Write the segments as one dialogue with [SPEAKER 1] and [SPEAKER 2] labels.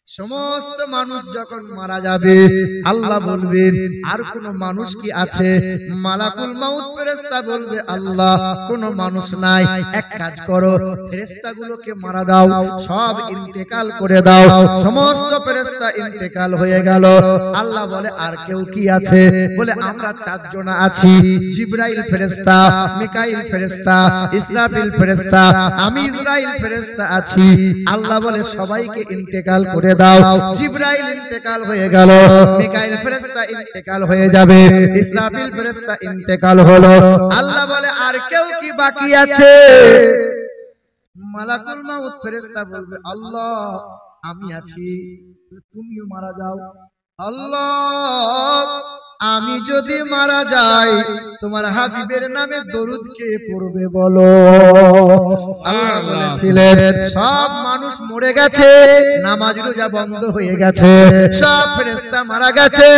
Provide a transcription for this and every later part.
[SPEAKER 1] সমস্ত মানুষ যখন মারা যাবে আল্লাহ বলবেন আর কোন মানুষ কি আছে? মালাকুল মাউত ফেরেশতা বলবে আল্লাহ কোন মানুষ নাই, এক কাজ করো ফেরেশতাগুলোকে মারা দাও, সব ইন্তেকাল করে দাও। সমস্ত ফেরেশতা ইন্তেকাল হয়ে গেল। আল্লাহ বলে আর কেউ কি আছে? বলে আমরা 4 জন আছি, জিবরাইল ফেরেশতা, মিকাইল ফেরেশতা, ইসরাফিল ফেরেশতা, আমি ইসরাইল ফেরেশতা আছি। আল্লাহ বলে সবাইকে ইন্তেকাল করে দাও। জিবরাইল ইন্তেকাল হয়ে গেল, মিকাইল ফেরেশতা ইন্তেকাল হয়ে যাবে, ইসরাফিল ফেরেশতা ইন্তেকাল হলো। আল্লাহ বলে আর কেউ কি বাকি আছে? মালাকুল মাউত ফেরেশতা বলবে আল্লাহ আমি আছি, তুমিও মারা যাও। আল্লাহ আমি যদি মারা যাই তোমার হাবিবের নামে দরুদ কে পড়বে বলো? আল্লাহ বলেছিলেন সব মানুষ মরে গেছে, নামাজ রোজা বন্ধ হয়ে গেছে, সব ফেরেশতা মারা গেছে।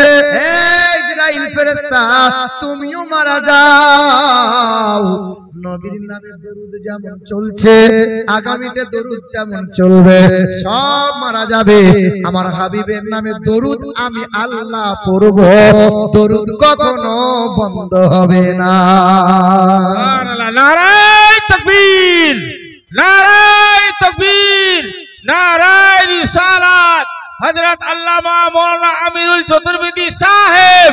[SPEAKER 1] এই ইসরাইল ফেরেশতা তুমিও মারা যাও। নবীর নামে দরুদ যেমন চলছে আগামীতে দরুদ তেমন চলবে, সব মারা যাবে। আমার হাবিবের নামে দরুদ আমি আল্লাহ পড়ব, দরুদ কখনো বন্ধ হবে না।
[SPEAKER 2] নারায়ে তাকবীর, নারায়ে তাকবীর, নারায়ে রিসালাত। হযরত আল্লামা মাওলানা আমিরুল চতুর্বেদী সাহেব,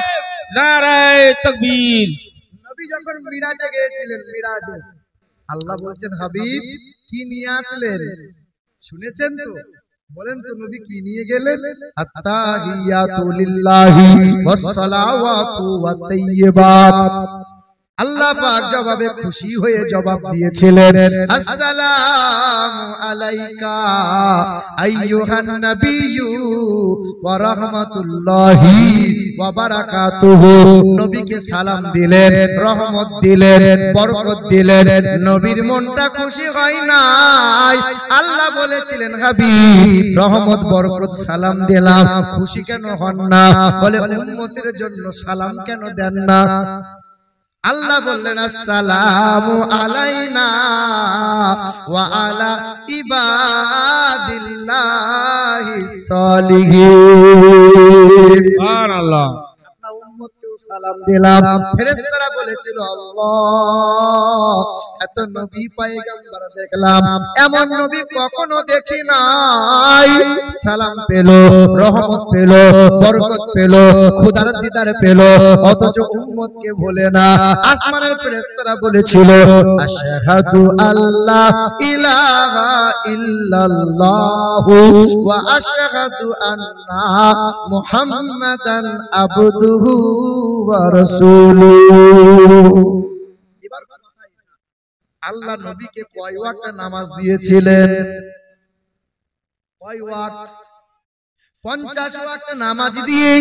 [SPEAKER 2] নারায়ে তাকবীর।
[SPEAKER 1] নবী যখন মিরাজে গিয়েছিলেন, মিরাজে আল্লাহ বলছেন হাবিব কি নিয়ে আসলেন? শুনেছেন তো? বলেন তো নবী কি নিয়ে গেলেন? আত্তাহিয়াতু লিল্লাহি ওয়াস সালাওয়াতু ওয়াত তাইয়্যিবাত। আল্লাহ পাক জবাবে খুশি হয়ে জবাব দিয়েছিলেন আসসালামু আলাইকা আইয়ুহান নাবিয়্যু ওয়া রাহমাতুল্লাহি ওয়া বারাকাতুহু। নবীকে সালাম দিলেন, রহমত দিলেন, বরকত দিলেন। নবীর মনটা খুশি হয় নাই। আল্লাহ বলেছিলেন হাবিব রহমত বরকত সালাম দিলাম, খুশি কেন হন না? বলে উম্মতের জন্য সালাম কেন দেন না? আল্লাহ বললেন আসসালামু আলাইনা ওয়া আলা ইবাদিল্লাহিস সালিহিন।
[SPEAKER 2] সুবহানাল্লাহ।
[SPEAKER 1] উম্মতকেও সালাম দিলাম। ফেরেশতারা বলেছিল আল্লাহ এত নবী পয়গম্বর দেখলাম, এমন নবী কখনো দেখি নাই। সালাম পেল, রহমত পেল, বরকত পেল, খোদার দিদার পেল, অথচ উম্মতকে ভোলে না। আসমানের ফেরেশতারা বলেছিল আশহাদু আল্লা ইলাহা ইল্লাল্লাহু ওয়া আশহাদু আন্না মুহাম্মাদান আবদুহু ওয়া রাসূলুহু। এবার আল্লাহ নবীকে কয় ওয়াক্ত নামাজ দিয়েছিলেন? কয় ওয়াক্ত? 50 ওয়াক্ত নামাজ দিয়ে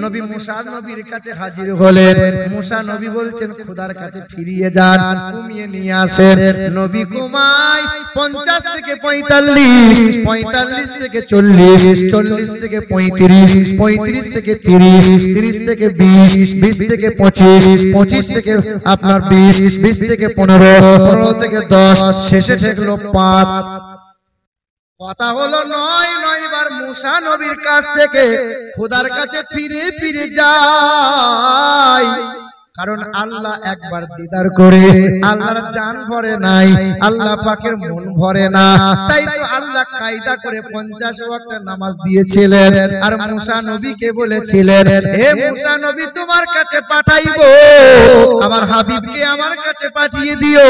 [SPEAKER 1] নবী মুসা নবীর কাছে হাজির হলেন। মুসা নবী বলছেন খোদার কাছে ফিরিয়ে যান, কমিয়ে নিয়ে আসেন। নবী কমায় 50 থেকে 45, 45 থেকে 40, 40 থেকে 35, 35 থেকে 30, 30 থেকে 20, 20 থেকে 25, 25 থেকে আপনার 20, 20 থেকে 15, 15 থেকে 10, শেষে ঠেকলো 5। কথা হলো 9 বার মুসা নবীর কাছ থেকে খোদার কাছে ফিরে ফিরে যায়। কারণ আল্লাহ একবার দিদার করে আল্লাহর জান ভরে নাই, আল্লাহ পাকের মন ভরে না। তাই তো আল্লাহ কায়দা করে 50 ওয়াক্ত নামাজ দিয়েছিলেন। আর মুসা নবীকে বলেছিলেন হে মুসা নবী তোমার কাছে পাঠাইবো, আমার হাবিবকে আমার কাছে পাঠিয়ে দিও।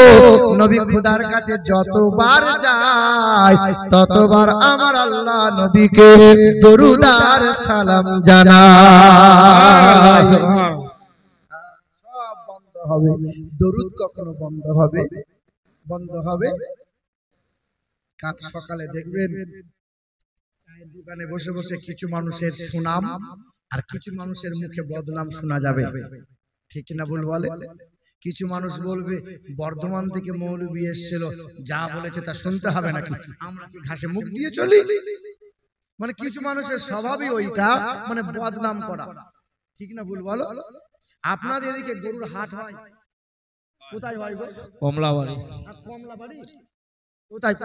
[SPEAKER 1] নবী খোদার কাছে যতবার যায় ততবার আমার আল্লাহ নবীকে দরুদ আর সালাম জানায়। হবে দরুদ কখনো বন্ধ হবে? বন্ধ হবে? কাল সকালে দেখবেন চায়ের দোকানে বসে বসে কিছু মানুষের সুনাম আর কিছু মানুষের মুখে বদনাম শোনা যাবে, ঠিক না ভুল বলে? কিছু মানুষ বলবে বর্ধমান থেকে মৌলবি এসেছিল, যা বলেছে তা শুনতে হবে নাকি, আমরা কি ঘাসে মুখ দিয়ে চলি? মানে কিছু মানুষের স্বভাবই ওইটা, মানে বদনাম করা, ঠিক না ভুল বলো? আপনাদের এদিকে গরুর হাট হয় কোথায় হয় গো?
[SPEAKER 2] কমলাবাড়ি।
[SPEAKER 1] কমলাবাড়ি কোথায়?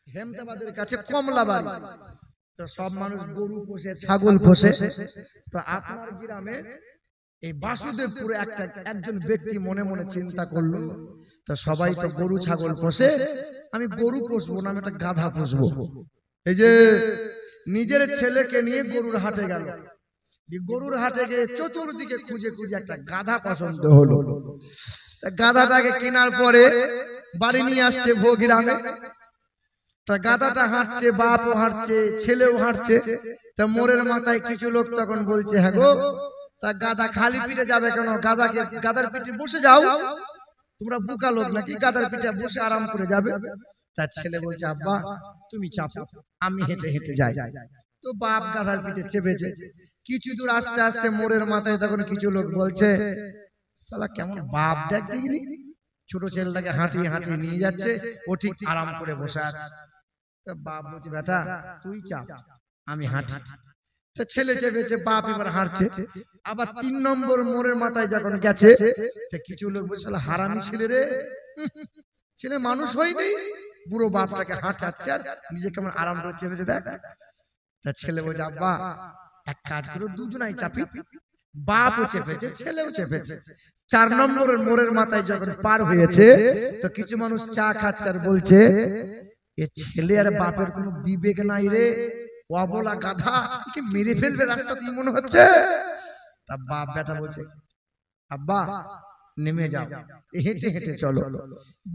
[SPEAKER 1] হেমদাবাদের কাছে কমলাবাড়ি। তো সব মানুষ গরু পোষে, ছাগল পোষে। তো আপনার গ্রামে এই বাসুদেবপুরে একজন ব্যক্তি মনে মনে চিন্তা করলো, তো সবাই তো গরু ছাগল পোষে, আমি গরু পোষবো না, আমি একটা গাধা পোষবো। এই যে নিজের ছেলেকে নিয়ে গরুর হাটে গেল, গরুর হাটে গিয়ে চতুর্দিকে খুঁজে খুঁজে একটা গাধা পছন্দ হলো। গাধাটাকে কেনার পরে বাড়ি নিয়ে আসছে গ্রামে। তা গাধাটা হাঁটছে, বাপও হাঁটছে, ছেলেও হাঁটছে। তা মোড়ের মাথায় কিছু লোক তখন বলছে, হ্যাঁ গো, তা গাধা খালি পিঠে যাবে কেন? গাধার পিঠে বসে যাও, তোমরা বোকা লোক নাকি, গাধার পিঠে বসে আরাম করে যাবে। তার ছেলে বলছে, আব্বা তুমি চাপো, আমি হেঁটে হেঁটে যাই। তো বাপ গাধার পিঠে চেপেছে। কিছু দূর আস্তে আস্তে মোড়ের মাথায় তখন কিছু লোক বলছে, শালা কেমন বাপ দেখ দেখিনি, ছোট ছেলেটাকে হাঁটিয়ে হাঁটিয়ে নিয়ে যাচ্ছে, ও ঠিক আরাম করে বসে আছে। তো বাপ বলছে, বেটা তুই চাপ, আমি হাঁটি। তো ছেলে চেপেছে, বাপ এবার হাঁটছে। আবার 3 নম্বর মোড়ের মাথায় যখন গেছে, কিছু লোক বলছে, শালা হারামি ছেলে রে, ছেলে মানুষ হয়নি, বুড়ো বাপটাকে হাঁটাচ্ছে আর নিজে কেমন আরাম করে চেপেছে দেখ। তা ছেলে বলছে, আব্বা এক কাজ করে দুজনাই চাপি। বাপও চেপেছে, ছেলেও চেপেছে। 4 নম্বরের মোড়ের মাথায় যখন পার হয়েছে, তো কিছু মানুষ চা খাচ্ছে আর বলছে, এ ছেলে আর বাপের কোনো বিবেক নাই রে, অবলা গাধা, একে মেরে ফেলবে রাস্তাতেই মনে হচ্ছে। তা বাপ বেটা বলছে, আব্বা নেমে যাও, হেঁটে হেঁটে চলো।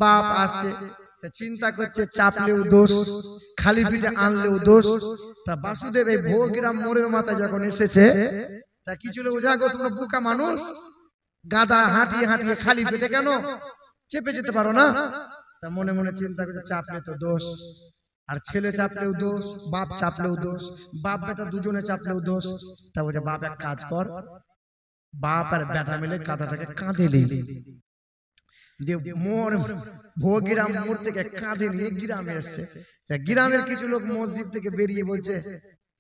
[SPEAKER 1] বাপ আসছে, চিন্তা করছে চাপলেও দোষ, খালি পিঠে আনলেও দোষ। তা বাসুদেব এই ভোগ্রাম মোড়ের মাথায় যখন এসেছে, তা কিছু লোক, জাগো তোমরা বোকা মানুষ, গাধা হাঁটিয়ে হাঁটিয়ে খালি পেটে কেন চেপে যেতে পারো না? তা মনে মনে চিন্তা করছে চাপলে তো দোষ, আর ছেলে চাপলেও দোষ, বাপ চাপলেও দোষ, বাপ বেটা দুজনে চাপলেও দোষ। তা বলছে, বাপ এক কাজ কর, বাপ আর বেটা মিলে গাধাটাকে কাঁধে ভোগ্রাম মোড় থেকে কাঁধে নিয়ে গ্রামে এসছে। গ্রামের কিছু লোক মসজিদ থেকে বেরিয়ে বলছে,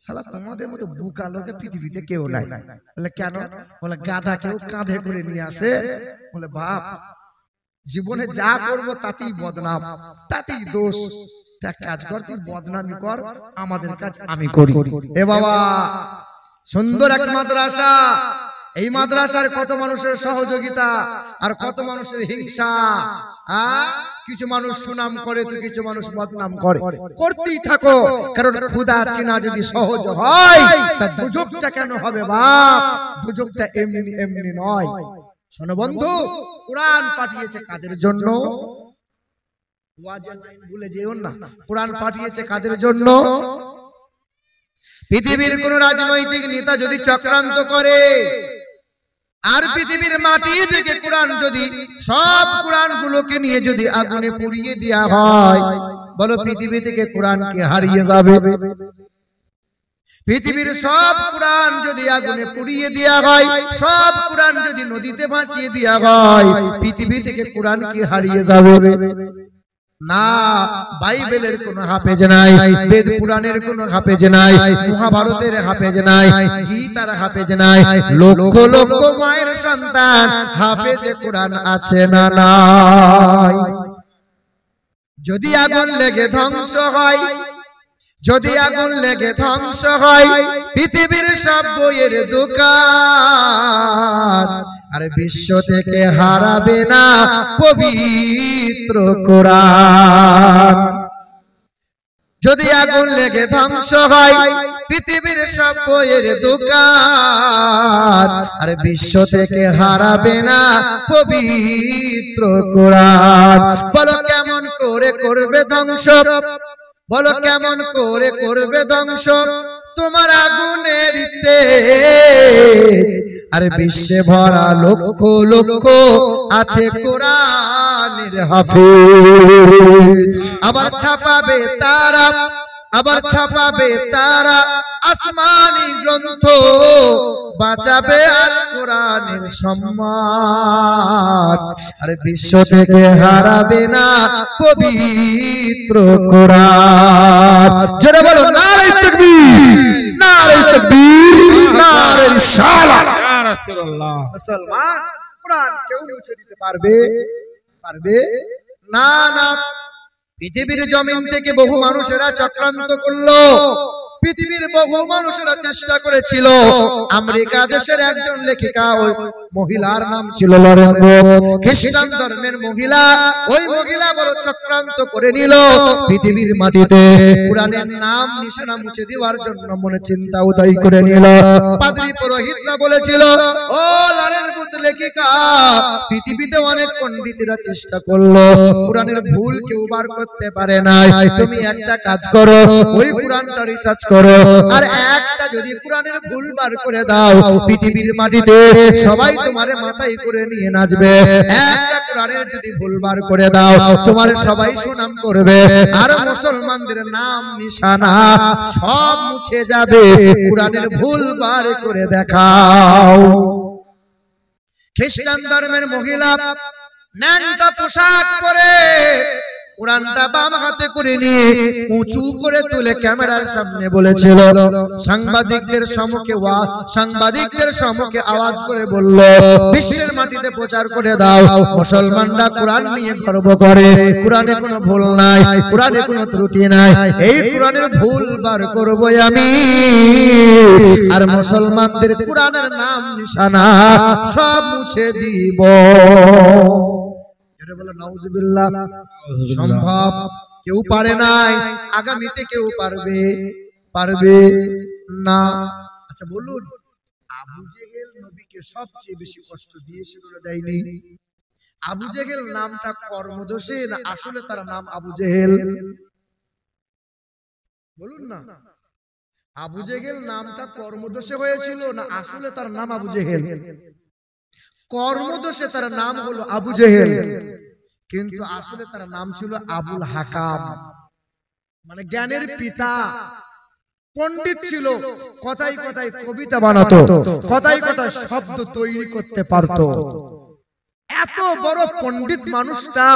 [SPEAKER 1] শালা তোমাদের মতো বোকা লোকে পৃথিবীতে কেউ নাই। বলে কেন? বলে গাধা কেউ কাঁধে করে নিয়ে আসে। বলে বাপ জীবনে যা করবো তাতেই বদনাম, তাতেই দোষ। এক কাজ কর, তুই বদনামি কর, আমাদের কাজ আমি করি। এ বাবা সুন্দর এক মাদ্রাসা, এই মাদ্রাসার কত মানুষের সহযোগিতা আর কত মানুষের হিংসা। কিছু মানুষ সুনাম করে তো কিছু মানুষ বদনাম করে, করতেই থাকো, কারণ খোদা চেনা যদি সহজ হয় তা দুজকটা কেন হবে বাপ? দুজকটা এমনি এমনি নয়। শোনো বন্ধু, কোরআন পাঠিয়েছে কাদের জন্য? ওয়াজের লাইন ভুলে যেও না। কোরআন পাঠিয়েছে কাদের জন্য? পৃথিবীর কোন রাজনৈতিক নেতা যদি চক্রান্ত করে আর পৃথিবীর মাটি থেকে কোরআন যদি সব কোরআন গুলোকে নিয়ে যদি আগুনে পুড়িয়ে দেওয়া হয়, বলো পৃথিবী থেকে কোরআন কি হারিয়ে যাবে? পৃথিবীর সব কোরআন যদি আগুনে পুড়িয়ে দেওয়া হয়, সব কোরআন যদি নদীতে ভাসিয়ে দেওয়া হয়, পৃথিবী থেকে কোরআন কি হারিয়ে যাবে? না, বাইবেলের কোন হাফেজ নাই, বেদ পুরাণের কোন হাফেজ নাই, মহাভারতের হাফেজ নাই, গীতার হাফেজ নাই। লক্ষ লক্ষ মায়ের সন্তান হাফেজে কোরআন আছে না নাই? যদি আগুন লেগে ধ্বংস হয়, যদি আগুন লেগে ধ্বংস হয় পৃথিবীর সব বইয়ের দোকান, আর বিশ্ব থেকে হারাবে না পবিত্র কোরআন। যদি আগুন লেগে ধ্বংস হয় পৃথিবীর সব বইয়ের দোকান, আর বিশ্ব থেকে হারাবে না পবিত্র কোরআন। বলো কেমন করে করবে ধ্বংস? বলো কেমন করে করবে ধ্বংস তোমার আগুনের তেজ? আর বিশ্বে ভরা লক্ষ লক্ষ আছে কোরআনের হাফেজ। আবার ছাপাবে তারা, আবার ছাপাবে তারা আসমানি গ্রন্থ, বাঁচাবে আর কোরআনের সম্মান। আর বিশ্ব থেকে হারাবে না পবিত্র কোরআন। যারা বলো নারে তাকবীর, নারে তাকবীর, নারে রিসালাত। ইয়া রাসূলুল্লাহ। মুসলমান কোরআন কেউ মুছে দিতে পারবে? পারবে না। না, পৃথিবীর জমিন থেকে বহু মানুষেরা চক্রান্ত করলো, পৃথিবীর মানুষেরা চেষ্টা করেছিল। আমেরিকা দেশের একজন লেখিকা, ওই মহিলার নাম ছিল লরেন বুথ, খ্রিস্টান ধর্মের মহিলা। ওই মহিলা বড় চক্রান্ত করে নিল পৃথিবীর মাটিতে কোরআনের নাম নিশানা মুছে দেওয়ার জন্য মনে চিন্তা উদয় করে নিল। পাদ্রী পুরোহিতরা বলেছিল, ও লরেন বুথ লেখিকা, পৃথিবীতে অনেক পণ্ডিতরা চেষ্টা করলো, কোরআনের ভুল কেউ বার করতে পারে না। তুমি একটা কাজ করো, ওই কোরআনটা রিসার্চ করো, আর একটা যদি কোরআনের ভুল বার করে দাও, পৃথিবীর মাটিতে সবাই তোমারে মাথায় করে নিয়ে নাচবে। একটা কোরআনের যদি ভুল বার করে দাও, তোমার সবাই সুনাম করবে, আর মুসলমানদের নাম নিশানা সব মুছে যাবে। কোরআনের ভুল বার করে দেখাও। খ্রিস্টান ধর্মের মহিলা ন্যাংটা পোশাক পরে কোরআনটা বাম হাতে করে নিয়ে উঁচু করে তুলে ক্যামেরার সামনে বলেছিল, সাংবাদিকদের সম্মুখে আওয়াজ করে বলল, বিশ্বের মাটিতে প্রচার করে দাও, মুসলমানরা কোরআন নিয়ে গর্ব করে, কোরআনে কোনো ভুল নাই, কোরআনে কোনো ত্রুটি নাই, এই কোরআনের ভুল বার করবো আমি, আর মুসলমানদের কোরআনের নাম নিশানা সব মুছে দিব। সম্ভব? কেউ পারে নাই, আগামীতে কেউ পারবে না। আচ্ছা বলুন, আবু জেহেল নবীকে সবচেয়ে বেশি কষ্ট দিয়েছিল না দেয়নি? আবু জেহেল নামটা কর্মদোষে না আসলে তার নাম আবু জেহেল? বলুন না, আবু জেহেল নামটা কর্মদোষে হয়েছিল না আসলে তার নাম আবু জেহেল? কর্মদোষে তার নাম হলো আবু জেহেল, কিন্তু আসলে তার নাম ছিল আবুল হাকাম, মানে জ্ঞানের পিতা। পণ্ডিত ছিল, কথায় কথায় কবিতা বানাতো, কথায় কথায় শব্দ তৈরি করতে পারতো। এত বড় পণ্ডিত মানুষটা,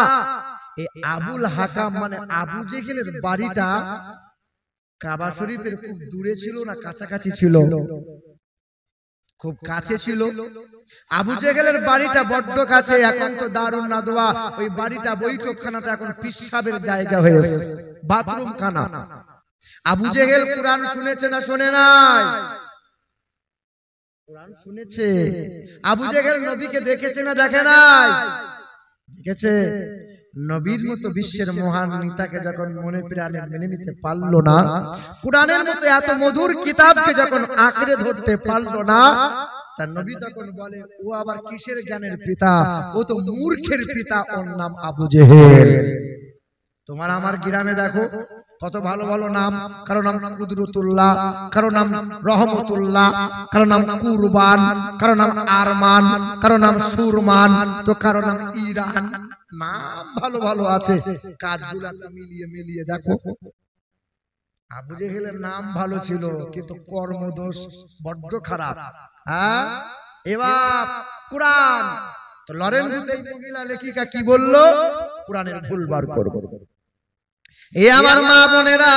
[SPEAKER 1] এই আবুল হাকাম মানে আবু জেহেলের বাড়িটা কাবা শরীফের খুব দূরে ছিল না কাছাকাছি ছিল? খুব কাছে ছিল। আবু জেহেলের বাড়িটা বড্ড কাছে। এখন তো দারুন নাদওয়া, ওই বাড়িটা বৈঠকখানাটা এখন পিশাবের জায়গা হয়েছে, বাথরুম খানা। আবু জেহেল কোরআন শুনেছে না শোনে নাই? কোরআন শুনেছে। আবু জেহেল নবীকে দেখেছে না দেখে নাই? দেখেছে। নবীর মতো বিশ্বের মহান নেতাকে যখন মনে প্রাণে মেনে নিতে পারলো না, কোরআনের মতো এত মধুর কিতাবকে যখন আঁকড়ে ধরতে পারলো না, তার নবী তখন বলে, ও আবার কিসের জ্ঞানের পিতা? ও তো মূর্খের পিতা, ওর নাম আবু জেহেল। তোমার আমার গ্রামে দেখো কত ভালো ভালো নাম, কারো নাম কুদরতুল্লাহ, কারো নাম রহমতুল্লাহ, কারো নাম কুরবান, কারো নাম আরমান, কারো নাম সুরমান, তো কারো নাম ইরান। নাম ভালো ভালো আছে, কাজগুলো মিলিয়ে মিলিয়ে দেখো। আবু জেহেলের নাম ভালো ছিল, কিন্তু কর্মদোষ বড্ড খারাপ। হ্যাঁ, এবার কোরআন তো লরেন বুথ এই মহিলা লেখিকা কি বললো? কোরআনের ভুল বার করবো। এ আমার মা বোনেরা,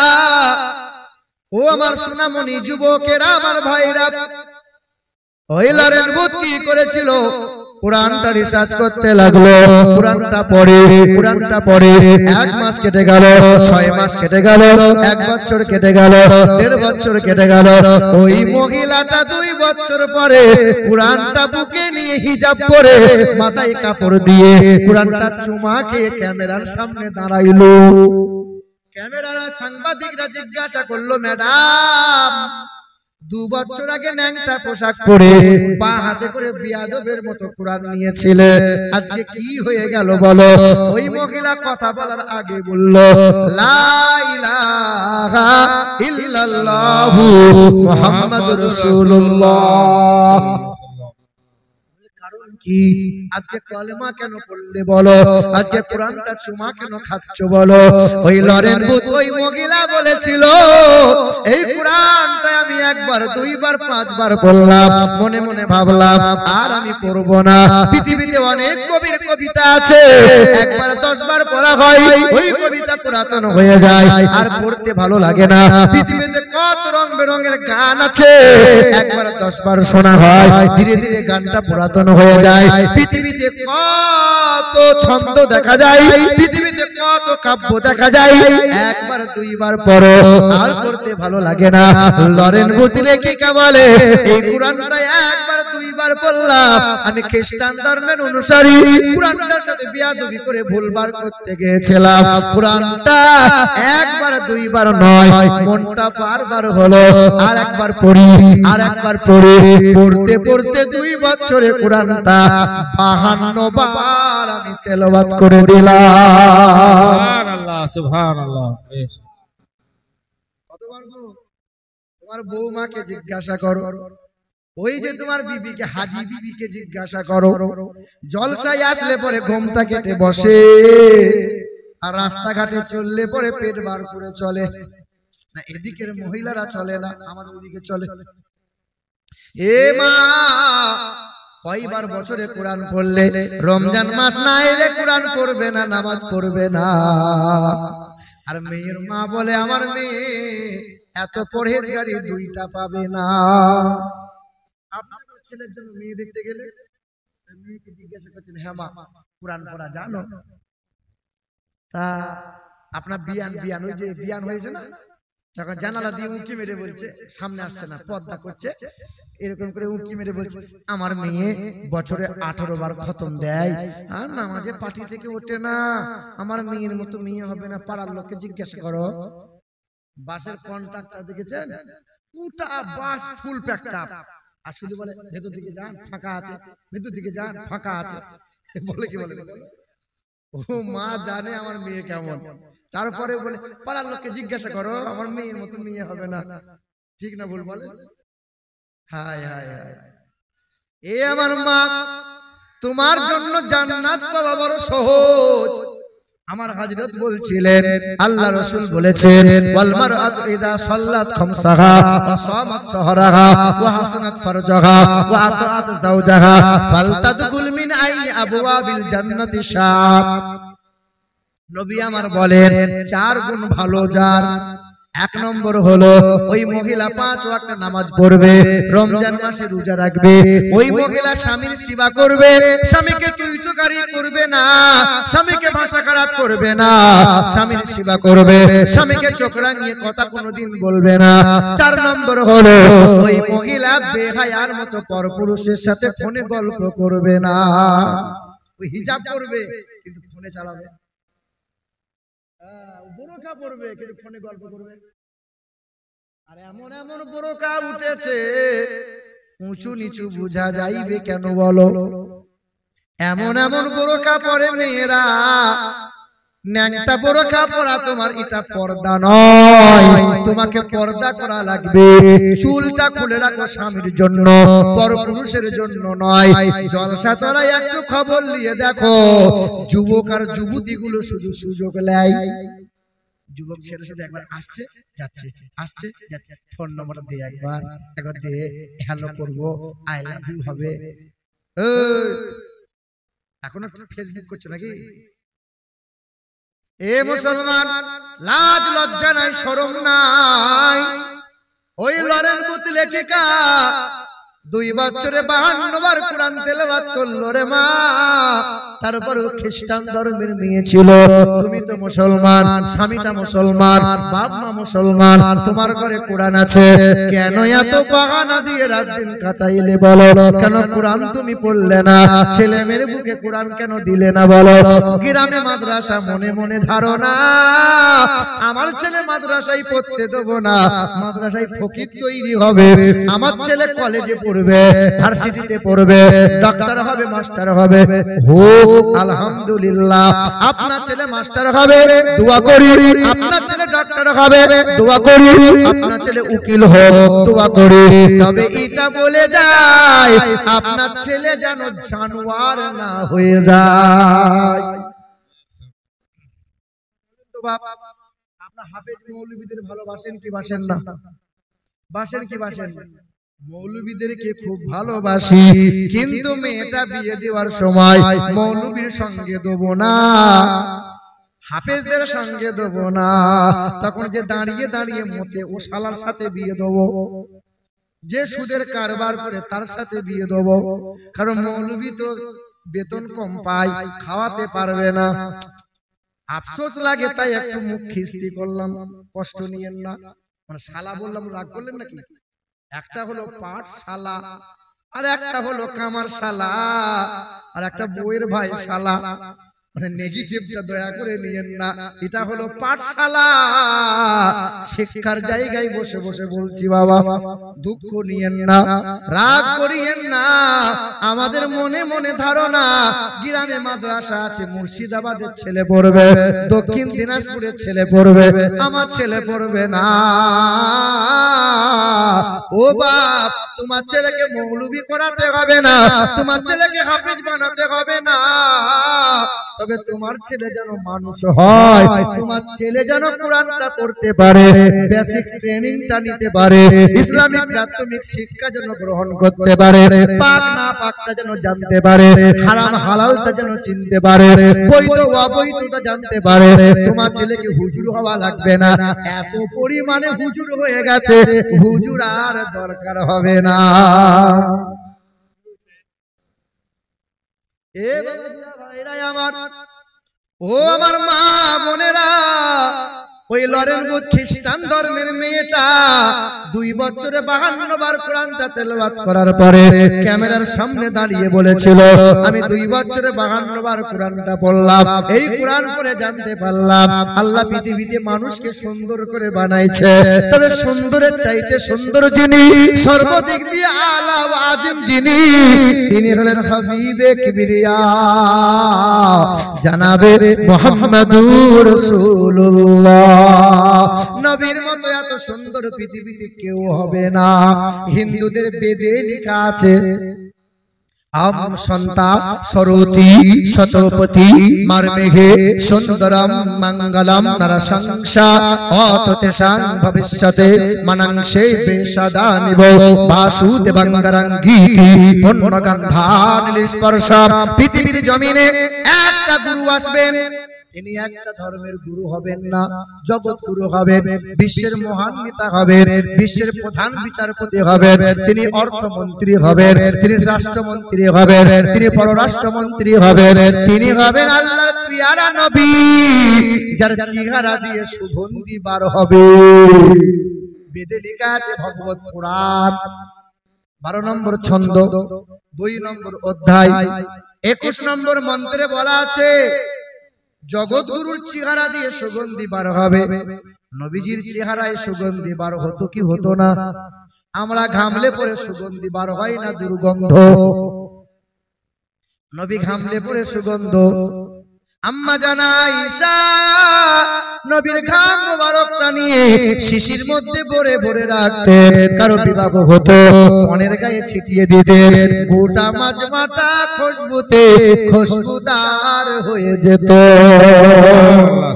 [SPEAKER 1] ও আমার সোনামণি যুবকেরা, আমার ভাইরা, ওই লরেন বুথ কি করেছিল? কোরআনটা রিসার্চ করতে লাগলো। কোরআনটা পড়ে 1 মাস কেটে গেল, 6 মাস কেটে গেল, 1 বছর কেটে গেল, 1.5 বছর কেটে গেল। ওই মহিলাটা 2 বছর পরে কোরআনটা বুকে নিয়ে হিজাব পরে মাথায় কাপড় দিয়ে কোরআনটা চুমা খেয়ে ক্যামেরার সামনে দাঁড়াইলো। ক্যামেরার সাংবাদিকরা জিজ্ঞাসা করলো, ম্যাডাম 2 বছর আগে ন্যাংটা পোশাক পরে পা হাতে করে বিয়াদবের মতো কোরআন নিয়েছিলে, আজকে কি হয়ে গেল বলো? ওই মহিলা কথা বলার আগে বলল, লা ইলাহা ইল্লাল্লাহু মুহাম্মাদুর রাসূলুল্লাহ। কারণ কি? আজকে কলেমা কেন পড়লে বলো? আজকে কোরআনটা চুমা কেন খাচ্ছ বলো? ওই লরেন বুথ ওই মহিলা বলেছিল, এই কোরআনটা আমি 1 বার 2 বার 5 বার পড়লাম, মনে মনে ভাবলাম আর আমি পড়বো না। পৃথিবীতে অনেক কবির কবিতা আছে, 1 বার 10 বার পড়া হয়, ওই কবিতা পুরাতন হয়ে যায় আর পড়তে ভালো লাগে না। পৃথিবীতে কত রং বেরঙের গান আছে, 1 বার 10 বার শোনা হয়, ধীরে ধীরে গানটা পুরাতন হয়ে যায়। পৃথিবীতে কত ছন্দ দেখা যায়, পৃথিবীতে কত কাব্য দেখা যায়, একবার দুইবার পড়ো আর পড়তে ভালো লাগে না। লরেন বুতি লেখিকা বলে এই কোরআনটা একবার দুইবার পড়লাম, আমি খ্রিস্টান ধর্মের অনুসারী, কোরআনটার সাথে বিয়াদবি করে ভুলবার করতে গিয়েছিলাম, কোরআনটা একবার দুইবার নয়, মনটা বারবার হলো আর একবার পড়ি আর একবার পড়ি, পড়তে পড়তে 2 বছরে কোরআনটা 52 বার আমি তেলাওয়াত করে দিলাম।
[SPEAKER 2] সুবহানাল্লাহ সুবহানাল্লাহ।
[SPEAKER 1] কতবার গো? তোমার বৌমাকে জিজ্ঞাসা করো, ওই যে তোমার বিবিকে, হাজি বিবিকে জিজ্ঞাসা করো, জলসায় আসলে পরে ঘুমটা কেটে বসে আর রাস্তাঘাটে চললে পরে পেট বার করে চলে না, এদিকের মহিলারা চলে না, আমাদের ওইদিকে চলে। এ মা, কয়বার বছরে কোরআন পড়লে? রমজান মাস না এলে কোরআন পড়বে না, নামাজ পড়বে না। আর মেয়ের মা বলে আমার মেয়ে এত পরহেজগারি 2টা পাবে না। আপনার ছেলের জন্য মেয়ে দেখতে গেলে মেয়েকে জিজ্ঞাসা করছেন, হ্যাঁ মা কোরআন পড়া জানো? তা আপনার বিয়ান ওই যে বিয়ান হয়েছে না, তখন জানালা দিয়ে উঁকি মেরে বলছে, সামনে আসছে না, পর্দা করছে, এরকম করে উঁকি মেরে বলছে আমার মেয়ে বছরে 18 বার খতম দেয় আর নামাজে পাটি থেকে ওঠে না, আমার মেয়ের মতো মেয়ে হবে না। পাড়ার লোককে জিজ্ঞাসা করো। বাসের কন্ট্রাক্টর দেখেছেন, পুটা বাস ফুল প্যাকটা, আর শুধু বলে ভেতর দিকে যান ফাঁকা আছে, ভেতর দিকে যান ফাঁকা আছে, বলে কি বলে? ও মা জানে আমার মেয়ে কেমন, তারপরে বলে পাড়ার লোককে জিজ্ঞাসা করো, আমার মেয়ের মতো মেয়ে হবে না। ঠিক না ভুল বলে? হায় হায় হায়। এ আমার মা, তোমার জন্য জান্নাত পাওয়া বড় সহজ। আমার হযরত বলছিলেন, আল্লাহ রাসূল বলেছেন, ওয়াল মারআতু ইযা সাল্লাত খামসাহা ওয়া সামাত সাহরাহা ওয়া হাসানাত ফারজাহা ওয়া আতাআত যাওজাহা ফালতাদখুল মিন আই আবওয়াবিল জান্নাতি শাআত। নবী আমার বলেন 4 গুণ ভালো যার। 1 নম্বর হলো ওই মহিলা 5 ওয়াক্ত নামাজ পড়বে, রমজান মাসে রোজা রাখবে, ওই মহিলা স্বামীর সেবা করবে, স্বামীকে তুইতুকারি করবে না, স্বামীকে ভাষা খারাপ করবে না, স্বামীর সেবা করবে, স্বামীকে চোখ রাঙিয়ে কথা কোনোদিন বলবে না। 4 নম্বর হলো ওই মহিলা বেহায়ার মতো পরপুরুষের সাথে ফোনে গল্প করবে না। ওই হিজাব করবে কিন্তু ফোনে চালাবে, বোরকা পরবে কিন্তু ফোনে গল্প করবে। আর এমন এমন বোরকা উঠেছে উঁচু নিচু বোঝা যাইবে কেন বলো? এমন এমন বোরকা পরে মেয়েরা, ন্যাংটা বোরকা পরা তোমার এটা পর্দা নয়, তোমাকে পর্দা করা লাগবে। চুলটা খুলে রাখো স্বামীর জন্য, পরপুরুষের জন্য নয়। জলসা তোরা একটু খবর নিয়ে দেখো, যুবক আর যুবতীগুলো শুধু সুযোগ নেয়। যুবক ছেলে শুধু একবার আসছে যাচ্ছে, আসছে যাচ্ছে, ফোন নম্বরটা দে, একবার দে, হ্যালো করবো, আই লাভ ইউ হবে। এখনো ফেসবুক করছো নাকি? এ মুসলমান, লাজ লজ্জা নাই, শরম নাই। ওই লরেন বুতি লেখিকা 2 বছরে 52 বার কোরআন তেলাওয়াত করলো রে মা, তারপরেও খ্রিস্টান ধর্মের মেয়ে ছিল। তুমি তো মুসলমান, স্বামীটা মুসলমান, বাপ মা মুসলমান, তোমার ঘরে কোরআন আছে, কেন এত বাহানা দিয়ে রাত দিন কাটাইলে বলো? কেন কোরআন তুমি পড়লে না? ছেলে মেয়ের বুকে কোরআন কেন দিলে না বলো? গ্রামে মাদ্রাসা, মনে মনে ধারণা আমার ছেলে মাদ্রাসায় পড়তে দেবো না, মাদ্রাসায় ফকির তৈরি হবে, আমার ছেলে কলেজে পড়বে, ভার্সিটিতে পড়বে, ডাক্তার হবে, মাস্টার হবে। হোক আলহামদুলিল্লাহ, আপনার ছেলে মাস্টার হবে, দোয়া করি। আপনার ছেলে ডাক্তার হবে, দোয়া করি। আপনার ছেলে উকিল হোক, দোয়া করি। তবে এটা বলে যায়, আপনার ছেলে যেন জানোয়ার না হয়ে যায়। তো বাবা, আপনার হাফেজ মৌলবীদের ভালোবাসেন কি বাসেন না? বাসেন কি বাসেন? মৌলবীদেরকে খুব ভালোবাসি, কিন্তু মেয়েটা বিয়ে দেওয়ার সময় মৌলবীর সঙ্গে দেবো না, হাফেজদের সঙ্গে দেবো না। তখন যে দাঁড়িয়ে দাঁড়িয়ে মতে ও শালার সাথে বিয়ে দেবো, যে সুদের কারবার করে তার সাথে বিয়ে দেবো। কারণ মৌলবী তো বেতন কম পাই, খাওয়াতে পারবে না, আফসোস লাগে, তাই একটু মুখ খিস্তি করলাম, কষ্ট নিয়েন না। মানে শালা বললাম, রাগ করলেন নাকি? একটা হলো পাঠশালা, আর একটা হলো কামার শালা, আর একটা বইয়ের ভাই শালা। মানে নেগেটিভটা দয়া করে নিয়েন না। এটা হলো পাঠশালা, শিক্ষার জায়গায় বসে বসে বলছি বাবা, দুঃখ নিয়েন না, রাগ করিয়েন না। আমাদের মনে মনে ধারণা গ্রামে মাদ্রাসা আছে, মুর্শিদাবাদের ছেলে পড়বে, দক্ষিণ দিনাজপুরের ছেলে পড়বে, আমার ছেলে পড়বে না। ও বাপ, তোমার ছেলেকে মৌলবি করাতে হবে না, তোমার ছেলেকে হাফিজ বানাতে হবে না, তবে তোমার ছেলে যেন মানুষ হয়, তোমার ছেলে যেন কোরআনটা পড়তে পারে, বেসিক ট্রেনিংটা নিতে পারে, ইসলামিক প্রাথমিক শিক্ষা যেন গ্রহণ করতে পারে, পাক না পাকটা যেন জানতে পারে, হারাম হালালটা যেন চিনতে পারে, বৈধ অবৈধটা জানতে পারে। তোমার ছেলেকে হুজুর হওয়া লাগবে না, এত পরিমাণে হুজুর হয়ে গেছে, হুজুর আর দরকার হবে না। এ ভাইরা আমার, ও আমার মা বোনেরা, ওই লরেনগঞ্জ খ্রিস্টান ধর্মের মেয়েটা 2 বছরে 52 বার কোরআনটা তেলাওয়াত করার পরে ক্যামেরার সামনে দাঁড়িয়ে বলেছিল, আমি 2 বছরে 52 বার কোরআনটা পড়লাম। এই কোরআন পড়ে জানতে পারলাম আল্লাহ পৃথিবীতে মানুষকে সুন্দর করে বানাইছে, তবে সুন্দরের চাইতে সুন্দর যিনি, সর্বদিক দিয়ে আলা ও আজিম যিনি, তিনি হলেন হাবিবে কিবরিয়া জানাবে মুহাম্মাদুর রাসূলুল্লাহ। নবীর মতো এত সুন্দর পৃথিবীতে কেউ হবে না। হিন্দুদের বেদে লেখা আছে, আম সন্তা সরতি শতপতি মারমেঘে সুন্দরম মঙ্গলম নরসংসা অততেশাং ভবিষ্যতে মনংশে বেশদানিব বাসুদেবঙ্গরঙ্গী পুণ্যগন্ধানিল স্পর্শ। পৃথিবীর জমিনে একটা গুরু আসবেন, তিনি একটা ধর্মের গুরু হবেন না, জগৎ গুরু হবেন, বিশ্বের মহান নেতা হবেন, বিশ্বের প্রধান বিচারপতি হবেন, তিনি অর্থমন্ত্রী হবেন, তিনি রাষ্ট্রমন্ত্রী হবেন, তিনি পররাষ্ট্রমন্ত্রী হবেন, তিনি হবেন আল্লাহর প্রিয়ারা নবী, যার চেহারা দিয়ে সুগন্ধি বার হবে। বেদে লেখা আছে, ভগবত পুরাণ 12 নম্বর ছন্দ 2 নম্বর অধ্যায় 21 নম্বর মন্ত্রে বলা আছে, জগৎগুরুর চেহারা দিয়ে সুগন্ধি বার হবে। নবীজির চেহারায় সুগন্ধি বার হতো কি হতো না? আমরা ঘামলে পরে সুগন্ধি বার হয় না, দুর্গন্ধ। নবী ঘামলে পরে সুগন্ধ। আম্মা জানা আয়েশা নবীর ঘাম মোবারকটা নিয়ে শিশির মধ্যে ভরে ভরে রাখতেন, কারো বিবাহ হতো কনের গায়ে ছিটিয়ে দিতেন, গোটা মাজমাটা খুশবুতে খুশবুদার হয়ে যেত।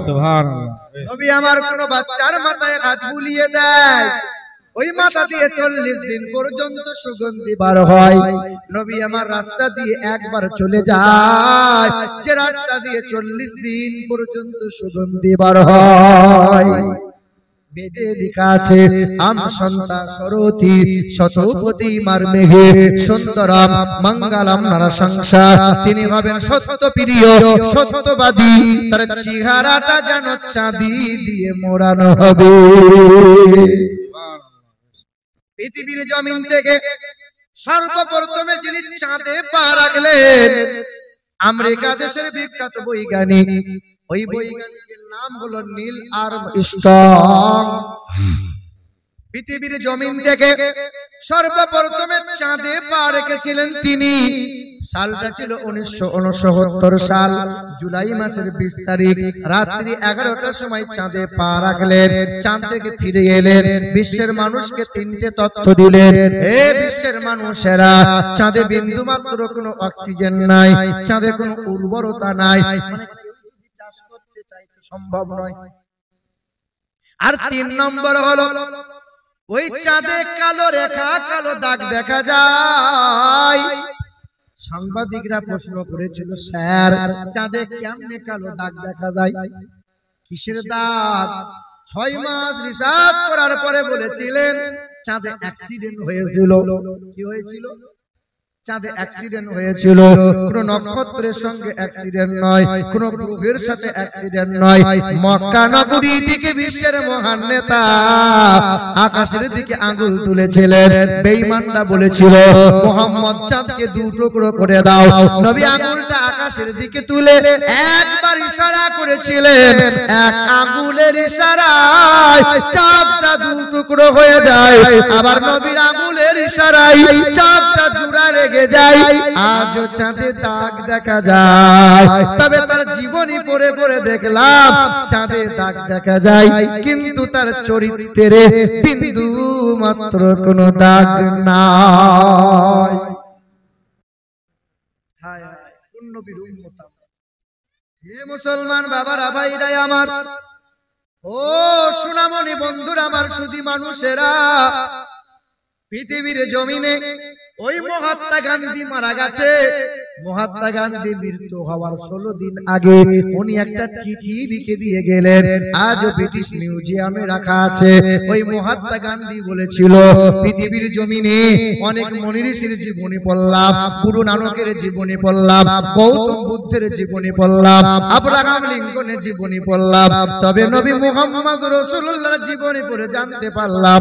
[SPEAKER 2] সুবহানাল্লাহ।
[SPEAKER 1] নবী আমার কোন বাচ্চার মাথায় হাত বুলিয়ে দেয়, ওই মাথা দিয়ে 40 দিন পর্যন্ত সুগন্ধি বার হয়। নবী আমার রাস্তা দিয়ে একবার চলে যায়, যে রাস্তা দিয়ে 40 দিন পর্যন্ত সুগন্ধি বার হয়। বেদে লেখা আছে, আম সন্তা সরতি শতপতি মারমেঘে সুন্দরম মঙ্গলম নরসংসা। তিনি হবেন সত্য প্রিয়, সত্যবাদী, তার চেহারাটা যেন চাঁদি দিয়ে মোড়ানো হবে। পৃথিবীর জমিন থেকে সর্বপ্রথমে যিনি চাঁদে পা রাখলেন, আমেরিকা দেশের বিখ্যাত বৈজ্ঞানিক, ওই বৈজ্ঞানিকের নাম হলো নীল আর্মস্ট্রং। পৃথিবীর জমিন থেকে সর্বপ্রথমে চাঁদে পা রেখেছিলেন তিনি। সালটা ছিল 1969 সাল, জুলাই মাসের 20 তারিখ রাত্রি 11টার সময় চাঁদে পা রাখলেন। চাঁদ থেকে ফিরে এলেন, বিশ্বের মানুষকে 3টে তথ্য দিলেন। হে বিশ্বের মানুষেরা, চাঁদে বিন্দু মাত্র কোনো অক্সিজেন নাই, চাঁদে কোনো উর্বরতা নাই, মানে চাষ করতে চাইতে সম্ভব নয়। আর 3 নম্বর হলো, ওই চাঁদে কালো রেখা, কালো দাগ দেখা যায়। সাংবাদিকরা প্রশ্ন করেছিল, স্যার চাঁদে কেমনে কালো দাগ দেখা যায়? কিসের দাগ? 6 মাস রিসার্চ করার পরে বলেছিলেন চাঁদে অ্যাক্সিডেন্ট হয়েছিল। কি হয়েছিল? চাঁদে অ্যাক্সিডেন্ট হয়েছিল, কোন নক্ষত্রের সঙ্গে অ্যাক্সিডেন্ট নয়, কোন গ্রহের সাথে অ্যাক্সিডেন্ট নয়। মক্কা নগরী থেকে বিশ্বের মহান নেতা আকাশের দিকে আঙ্গুল তুলেছিলেন। বেঈমানরা বলেছিল মোহাম্মদ চাঁদকে দু টুকরো করে দাও। নবী আঙ্গুলটা আকাশের দিকে তুলে একবার ইশারা করেছিলেন, এক আঙ্গুলের ইশারায় চাঁদটা দু টুকরো হয়ে যায়। আবার নবীর আঙ্গুলের ইশারায় চাঁদটা জোড়া লেগে যায়। আজও চাঁদে দাগ দেখা যায়, তবে তার জীবনী পড়ে পড়ে দেখলাম চাঁদে দাগ দেখা যায়, কিন্তু তার চরিত্রে বিন্দু মাত্র কোনো দাগ নাই। হায় হায়, কোন নবীর উম্মত আমরা। হে মুসলমান বাবারা, ভাইরাই আমার, ও সোনামণি বন্ধুরা আমার, শুধু মানুষেরা, পৃথিবীর জমিনে ওই মহাত্মা গান্ধী মারা গেছে। মহাত্মা গান্ধী মৃত্যু হওয়ার 16 দিন আগে উনি একটা চিঠি লিখে দিয়ে গেলেন, আজও ব্রিটিশ মিউজিয়ামে রাখা আছে। ওই মহাত্মা গান্ধী বলেছিল, পৃথিবীর জমিনে অনেক মুনি ঋষির জীবনী পড়লাম, গুরু নানকের জীবনী পড়লাম, গৌতম বুদ্ধের জীবনী পড়লাম, আব্রাহাম লিঙ্কনের জীবনী পড়লাম, তবে নবী মুহাম্মদ রাসূলুল্লাহর জীবনী পড়ে জানতে পারলাম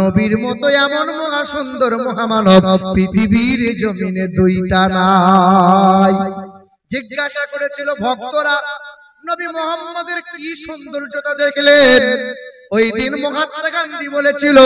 [SPEAKER 1] নবীর মতো এমন মহা সুন্দর মহামানব পৃথিবীর জমিনে দুইটা নাই। জিজ্ঞাসা করেছিল ভক্তরা, নবী মুহাম্মদের কি সৌন্দর্যতা দেখলেন? ওই দিন মহাত্মা গান্ধী বলেছিল,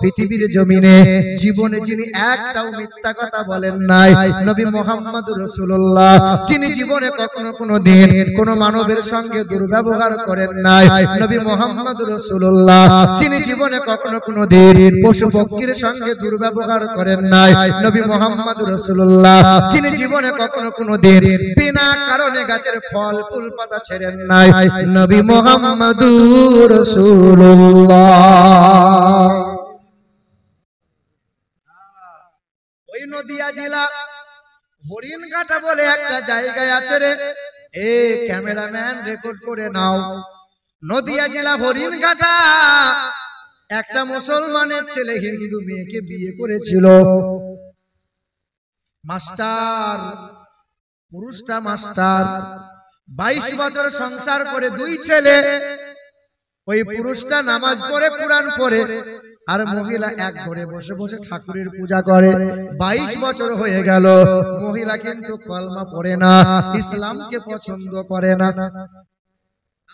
[SPEAKER 1] পৃথিবীর জমিনে জীবনে যিনি একটাও মিথ্যা কথা বলেন নাই নবী মুহাম্মদ রাসূলুল্লাহ, যিনি জীবনে কখনো কোনো দিন কোনো মানবের সঙ্গে দুর্ব্যবহার করেন নাই নবী মুহাম্মদ রাসূলুল্লাহ, যিনি জীবনে কখনো কোনো দিন পশু পক্ষীর সঙ্গে দুর্ব্যবহার করেন নাই নবী মুহাম্মদ রাসূলুল্লাহ, যিনি জীবনে কখনো কোনো দিন বিনা কারণে গাছের ফল ফুল পাতা ছেড়েন নাই নবী মুহাম্মদ রাসূলুল্লাহ। ওই নদিয়া জেলা হরিণঘাটা বলে একটা জায়গায় আছে রে, এ ক্যামেরাম্যান রেকর্ড করে নাও। নদিয়া জেলা হরিণঘাটা একটা মুসলমানের ছেলে হিন্দু মেয়েকে বিয়ে করেছিল। মাস্টার, পুরুষটা মাস্টার, 22 বছর সংসার করে 2 ছেলে। ওই পুরুষটা নামাজ পড়ে, কোরআন পড়ে, আর মহিলা এক ঘরে বসে বসে ঠাকুরের পূজা করে। 22 বছর হয়ে গেল, মহিলা কিন্তু কলমা পড়ে না, ইসলামকে পছন্দ করে না।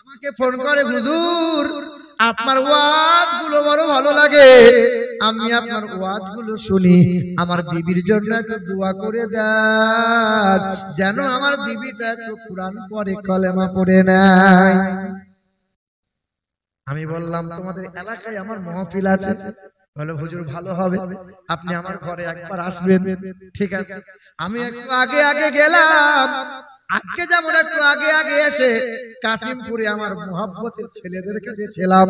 [SPEAKER 1] আমাকে ফোন করে, হুজুর আপনার ওয়াজগুলো বড় ভালো লাগে, আমি আপনার ওয়াজগুলো শুনি, আমার বিবির জন্য একটু দোয়া করে দেন, যেন আমার বিবিটা একটু কোরআন পড়ে, কলেমা পড়ে নেয়। আমি বললাম, তোমাদের এলাকায় আমার মাহফিল আছে? বলে, হুজুর ভালো হবে, আপনি আমার ঘরে একবার আসবেন। ঠিক আছে। আমি একটু আগে আগে গেলাম। আজকে যেমন একটু আগে আগে এসে কাশিমপুরে আমার মোহাব্বতের ছেলেদের কাছে ছিলাম।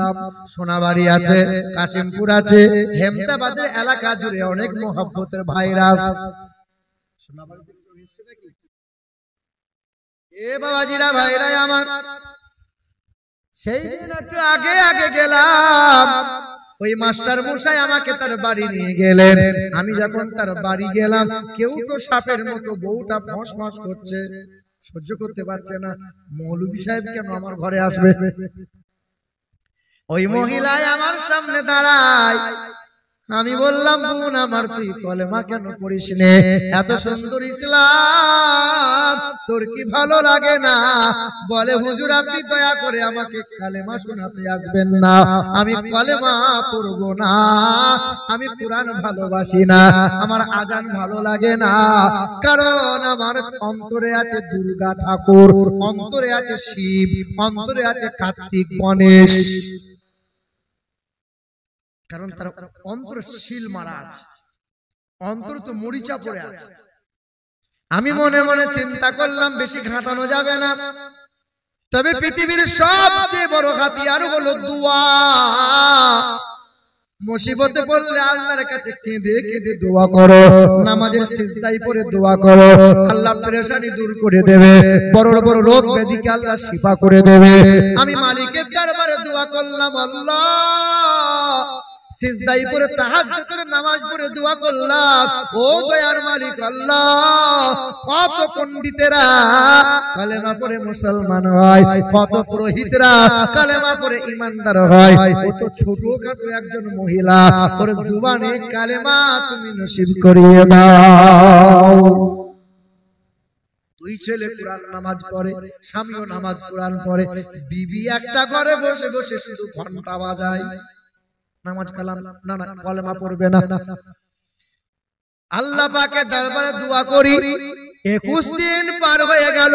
[SPEAKER 1] সোনাবাড়ি আছে, কাশিমপুর আছে, হেমদাবাদের এলাকা জুড়ে অনেক মোহাব্বতের ভাইরাস। সোনাবাড়িতে এসেছে নাকি? এ বাবাজিরা, ভাইরা আমার, সেই দিন একটু আগে আগে গেলাম। ওই মাস্টার মশাই আমাকে তার বাড়ি নিয়ে গেলেন। আমি যখন তার বাড়ি গেলাম, কেউ তো সাপের মতো বউটা ফস ফস করছে, সহ্য করতে পারছে না। মৌলভী সাহেব কেন আমার ঘরে আসবে? ওই মহিলায় আমার সামনে দাঁড়ায়। আমি বললাম, বোন আমার, তুই কলেমা কেন পড়িস নে? এত সুন্দর ইসলাম, তোর কি ভালো লাগে না? বলে, হুজুর আপনি দয়া করে আমাকে কালেমা শোনাতে আসবেন না, আমি কলেমা পড়ব না, আমি কোরআন ভালোবাসি না, আমার আজান ভালো লাগে না, কারণ আমার অন্তরে আছে দুর্গা ঠাকুর, অন্তরে আছে শিব, অন্তরে আছে কার্তিক গণেশ, কারণ তার অন্তর শিল মারা আছে, অন্তর তো মরিচা পড়ে আছে। আমি মনে মনে চিন্তা করলাম, বেশি ঘাটানো যাবে না, তবে পৃথিবীর সবচেয়ে বড় হাতিয়ার হলো দোয়া। মুসিবতে পড়লে আল্লাহর কাছে কেঁদে কেঁদে দোয়া করো, নামাজের সিজদায় পড়ে দোয়া করো, আল্লাহ পেরেশানি দূর করে দেবে, বড় বড় রোগ ব্যাধিকে আল্লাহ শিফা করে দেবে। আমি মালিকের দরবারে দোয়া করলাম, আল্লাহ সিজদায় পড়ে তাহাজ্জুদের নামাজ পড়ে দোয়া করলাম, ও দয়ার মালিক আল্লাহ, কত পণ্ডিতেরা কালেমা পড়ে মুসলমান হয়, কত পুরোহিতরা কালেমা পড়ে ঈমানদার হয়, ও তো ছোটখাটো একজন মহিলা, ওর জুবানে কালেমা তুমি নসিব করিয়ে দাও। দুই ছেলে কোরআন নামাজ পড়ে, স্বামীও নামাজ কোরআন পড়ে, বিবি একটা ঘরে বসে বসে শুধু ঘন্টা বাজায়, নামাজ কালাম না না কলেমা পড়বে না। আল্লাহ পাকের দরবারে দোয়া করি, 21 দিন পার হয়ে গেল।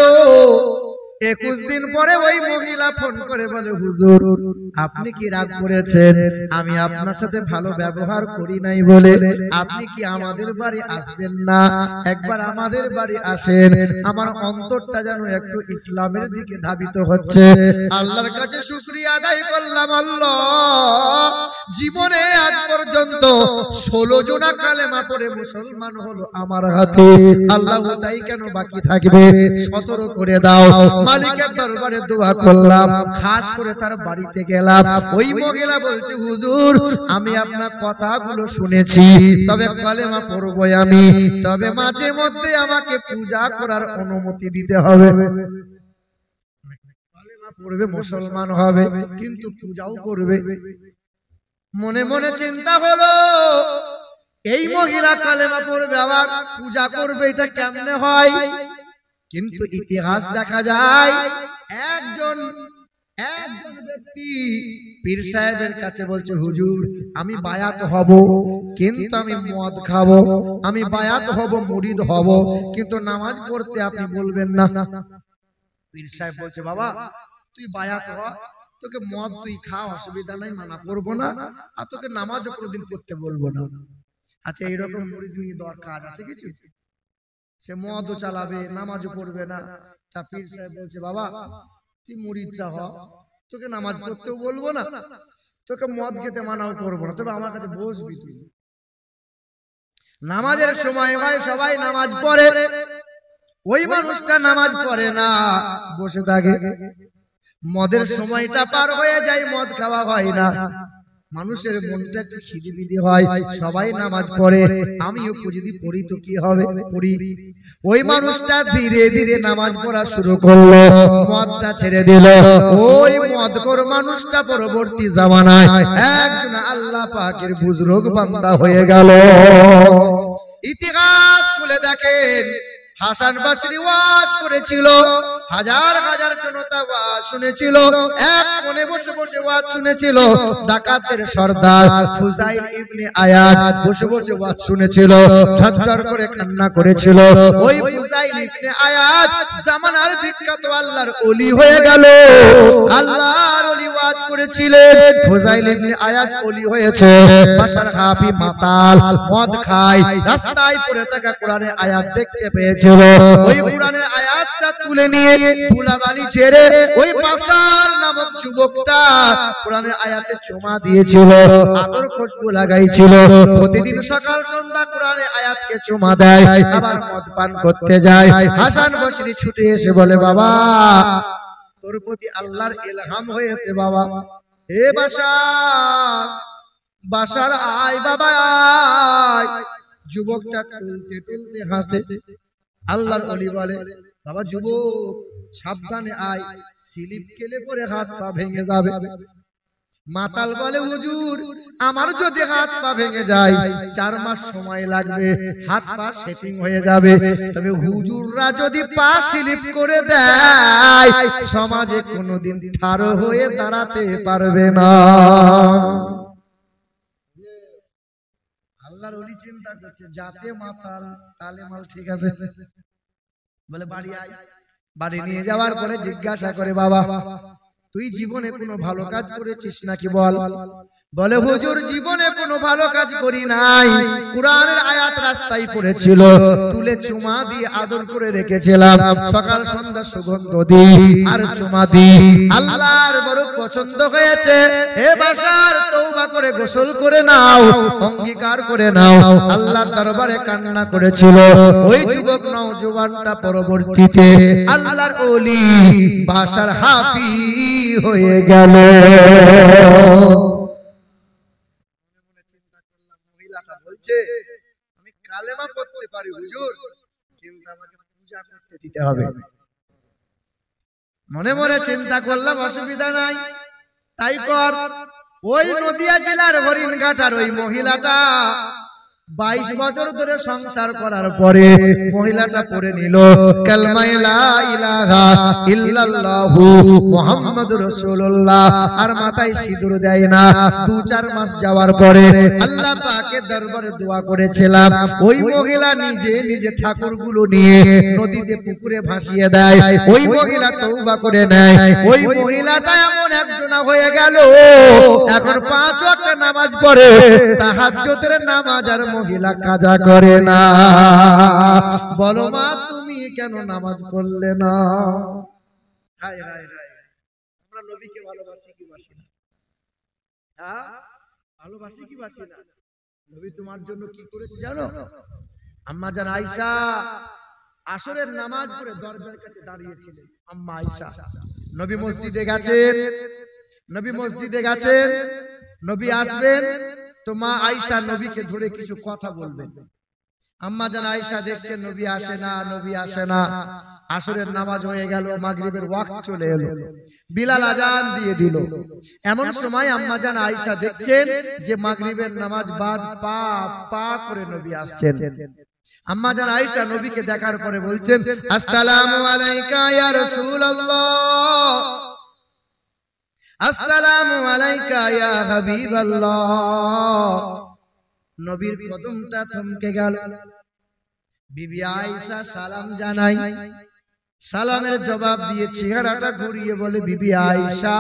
[SPEAKER 1] 21 দিন পরে ওই মহিলা ফোন করে বলে, হুজুর আপনি কি রাগ করেছেন? আমি আপনার সাথে ভালো ব্যবহার করি নাই বলে আপনি কি আমাদের বাড়ি আসবেন না? একবার আমাদের বাড়ি আসেন, আমার অন্তরটা যেন একটু ইসলামের দিকে ধাবিত হচ্ছে। আল্লাহর কাছে শুকরিয়া আদায় করলাম, আল্লাহ জীবনে আজ পর্যন্ত 16 জনা কালেমা পড়ে মুসলমান হলো আমার হাতে, আল্লাহ ওটাই কেন বাকি থাকবে? 17 করে দাও। মালিকের দরবারে দোয়া করলাম, খাস করে তার বাড়িতে গেলাম। ওই মহিলা বলতে, হুজুর আমি আপনার কথাগুলো শুনেছি, তবে কালেমা পড়বো আমি, তবে মাঝে মধ্যে আমাকে পূজা করার অনুমতি দিতে হবে। কালেমা পড়বে, মুসলমান হবে, কিন্তু পূজাও করবে। মনে মনে চিন্তা হলো, এই মহিলা কালেমা পড়বে আবার পূজা করবে, এটা কেমনে হয়? কিন্তু ইতিহাস দেখা যায়, একজন ব্যক্তি পীর সাহেবের কাছে বলছে, হুজুর আমি বায়াত হব, কিন্তু আমি মদ খাবো, আমি বায়াত হব, মুরিদ হব, কিন্তু নামাজ পড়তে আপনি বলবেন না। পীর সাহেব বলছে, বাবা তুই বায়াত হ, তোকে মদ তুই খা, অসুবিধা নাই, মানা করবো না, আর তোকে নামাজও কোনোদিন পড়তে বলবো না। আচ্ছা এইরকম মুরিদ নিয়ে দরকার আছে কিছু? সে মদও চালাবে, নামাজও পড়বে না। তা পীর সাহেব বলছে, বাবা তুই মুরিদটা হ, তোকে নামাজ পড়তেও বলবো না, তোকে মদ খেতে মানাও করবো না, তবে আমার কাছে বসবি তুই। নামাজের সময় হয়, সবাই নামাজ পড়ে, ওই মানুষটা নামাজ পড়ে না, বসে থাকে। মদের সময়টা পার হয়ে যায়, মদ খাওয়া হয় না। মানুষের মনটা একটু খিদিবিদি হয়, সবাই নামাজ পড়ে, আমিও যদি পড়ি তো কি হবে, পড়ি। ওই মানুষটা ধীরে ধীরে নামাজ পড়া শুরু করলো, মদটা ছেড়ে দিল। ওই মদখোর মানুষটা পরবর্তী জামানায় একজন আল্লাহ পাকের বুজরুগ বান্দা হয়ে গেল। ইতিহাস খুলে দেখেন, হাসান বসরি ওয়াজ করেছিল, হাজার হাজার জনতা ওয়াজ শুনেছিল, এক কোণে বসে বসে ওয়াজ শুনেছিল। ডাকাতের সর্দার ফুজাইল ইবনে আয়াদ বসে বসে ওয়াজ শুনেছিল, ঝরঝর করে কান্না করেছিল। ওই ফুজাইল ইবনে আয়াদ জামানার বিখ্যাত আল্লাহর ওলি হয়ে গেল। আল্লাহর ওলি ওয়াজ করেছিলেন, ফুজাইল ইবনে আয়াদ ওলি হয়েছে। বাশার হাফি মাতাল, মদ খায়, রাস্তায় পড়ে থাকা কোরআনের আয়াত দেখতে পেয়েছিল। ওই কোরআনের আয়াতটা তুলে নিয়ে ধুলাবালি ছেড়ে ওই বাশার নামক যুবকটা কোরআনের আয়াতে চুমা দিয়েছিল, আদর খুশবু লাগাইছিল। প্রতিদিন সকাল সন্ধ্যা কোরআনের আয়াতকে চুমা দেয়, আবার মদ পান করতে যায়। হাসান বসরি ছুটে এসে বলে, বাবা তোর প্রতি আল্লাহর ইলহাম হয়েছে বাবা, হে বাশার, বাশার আয় বাবা আয়। যুবকটা টলতে টলতে হাসে। আল্লাহর ওলি বলে, বাবা যুবক সাবধানে আয়, স্লিপ খেলে পরে হাত পা ভেঙে যাবে। মাতাল বলে, হুজুর আমার যদি হাত পা ভেঙে যায় 4 মাস সময় লাগবে, হাত পা সেটিং হয়ে যাবে। তবে হুজুররা যদি পা স্লিপ করে দেয়, সমাজে কোনোদিন ঠাড়ো হয়ে দাঁড়াতে পারবে না। আল্লাহর ওলি চিন্তা করছে, যাতে মাতাল তালে মাল ঠিক আছে। বলে বাড়ি আয়। বাড়ি নিয়ে যাওয়ার পরে জিজ্ঞাসা করে, বাবা তুই জীবনে কোনো ভালো কাজ করেছিস নাকি বল? বলে, হুজুর জীবনে কোনো ভালো কাজ করি নাই, কোরআনের আয়াত রাস্তায় পড়েছিল, তুলে চুমা দিয়ে আদর করে রেখেছিলাম, সকাল সন্ধ্যা সুগন্ধ দিই আর চুমা দিই, আল্লাহর বড় পছন্দ হয়েছে। হে বাশার তওবা করে গোসল করে নাও, অঙ্গীকার করে নাও। আল্লাহর দরবারে কান্না করেছিল। ওই যুবক নওজোয়ানটা পরবর্তীতে আল্লাহর ওলি বাশার হাফি হয়ে গেল। মহিলাটা বলছে আমি কালেমা পড়তে পারি হুজুর, কিন্তু আমাকে পূজা করতে দিতে হবে। মনে মনে চিন্তা করলাম অসুবিধা নাই, তাই কর। ওই নদিয়া জেলার হরিণঘাটার ওই মহিলাটা 22 বছর ধরে সংসার করার পরে মহিলাটা পড়ে নিল কালমা লা ইলাহা ইল্লাল্লাহু মুহাম্মাদুর রাসূলুল্লাহ, আর মাথায় সিঁদুর দেয় না। 2-4 মাস যাওয়ার পরে আল্লাহ পাকের দরবারে দোয়া করেছিলাম, ওই মহিলা নিজে নিজে ঠাকুরগুলো নিয়ে নদীতে পুকুরে ভাসিয়ে দেয়। ওই মহিলা তওবা করে নেয়। ওই মহিলাটা এমন একজনা হয়ে গেল, এখন 5 ওয়াক্ত নামাজ পড়ে, তাহাজ্জুদের নামাজ আর মহিলা কাজা করে না। বলো মা, তুমি কেন নামাজ পড়লে না? হায় হায় হায়, আমরা নবীকে ভালোবাসি কি বাসি না? হ্যাঁ, ভালোবাসি কি বাসি না? নবী তোমার জন্য কি করেছে জানো? আম্মা জান আয়েশা আসরের নামাজ পড়ে দরজার কাছে দাঁড়িয়েছিলেন। আম্মা আয়েশা নবী মসজিদে গেছেন, নবী মসজিদে গেছেন, নবী আসবেন তো মা আয়েশা নবীকে ধরে কিছু কথা বলবেন। আম্মা জান আয়েশা দেখছেন নবী আসে না, নবী আসে না। আসরের নামাজ হয়ে গেল, মাগরিবের ওয়াক্ত চলে এলো, বিলাল আজান দিয়ে দিল। এমন সময় আম্মা জান আয়েশা দেখছেন যে মাগরিবের নামাজ বাদ পা পা করে নবী আসছেন। আম্মা জান আয়েশা নবীকে দেখার পরে বলছেন, আসসালামু আলাইকা ইয়া রাসূলুল্লাহ, আসসালামু আলাইকা ইয়া হাবিবাল্লাহ। নবীর কদমটা থমকে গেল। বিবি আয়েশা সালাম জানাই, সালামের জবাব দিয়ে চেহারাটা ঘুরিয়ে বলে, বিবি আয়েশা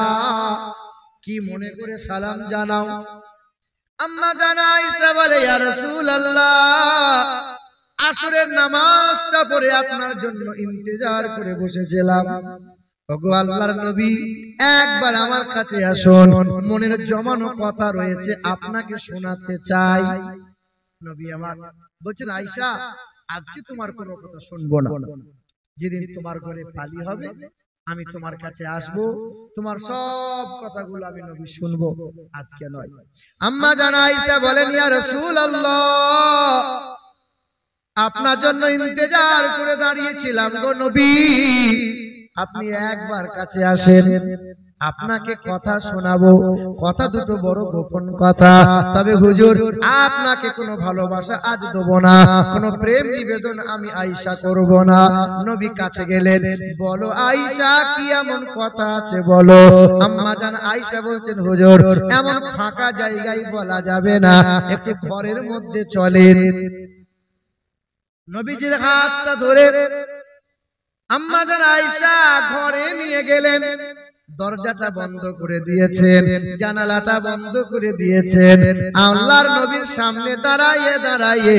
[SPEAKER 1] কি মনে করে সালাম জানাও? আম্মা জান আয়েশা বলে, ইয়া রাসূলুল্লাহ, আসরের নামাজটা পড়ে আপনার জন্য ইন্তজার করে বসেছিলাম। ওগো আল্লাহর নবী, একবার আমার কাছে আসুন, মনের জমানো কথা রয়েছে আপনাকে শোনাতে চাই। নবী আমার বলছেন, আয়েশা আজকে তোমার কোনো কথা শুনবো না, যেদিন তোমার ঘরে পালি হবে আমি তোমার কাছে আসব, তোমার সব কথাগুলো আমি নবী শুনবো, আজকে নয়। আম্মা জান আয়েশা বলেন, ইয়া রাসূলুল্লাহ, আপনার জন্য ইন্তজার করে দাঁড়িয়েছিলাম গো নবী, আপনি একবার কাছে আসেন, আপনাকে কথা শোনাবো। কথা দুটো বড় গোপন কথা, তবে হুজুর আপনাকে কোনো ভালোবাসা আজ দেব না, কোনো প্রেম নিবেদন আমি আয়েশা করব না। নবী কাছে গেলেন, বলো আয়েশা কি এমন কথা আছে বলো। আম্মা জান আয়েশা বলছেন, হুজুর এমন ফাঁকা জায়গায় বলা যাবে না, একটু ঘরের মধ্যে চলেন। নবীজির হাতটা ধরে আম্মা জান আয়েশা ঘরে নিয়ে গেলেন। দরজাটা বন্ধ করে দিয়েছেন, জানালাটা বন্ধ করে দিয়েছেন। আল্লাহর নবীর সামনে দাঁড়াইয়ে দাঁড়াইয়ে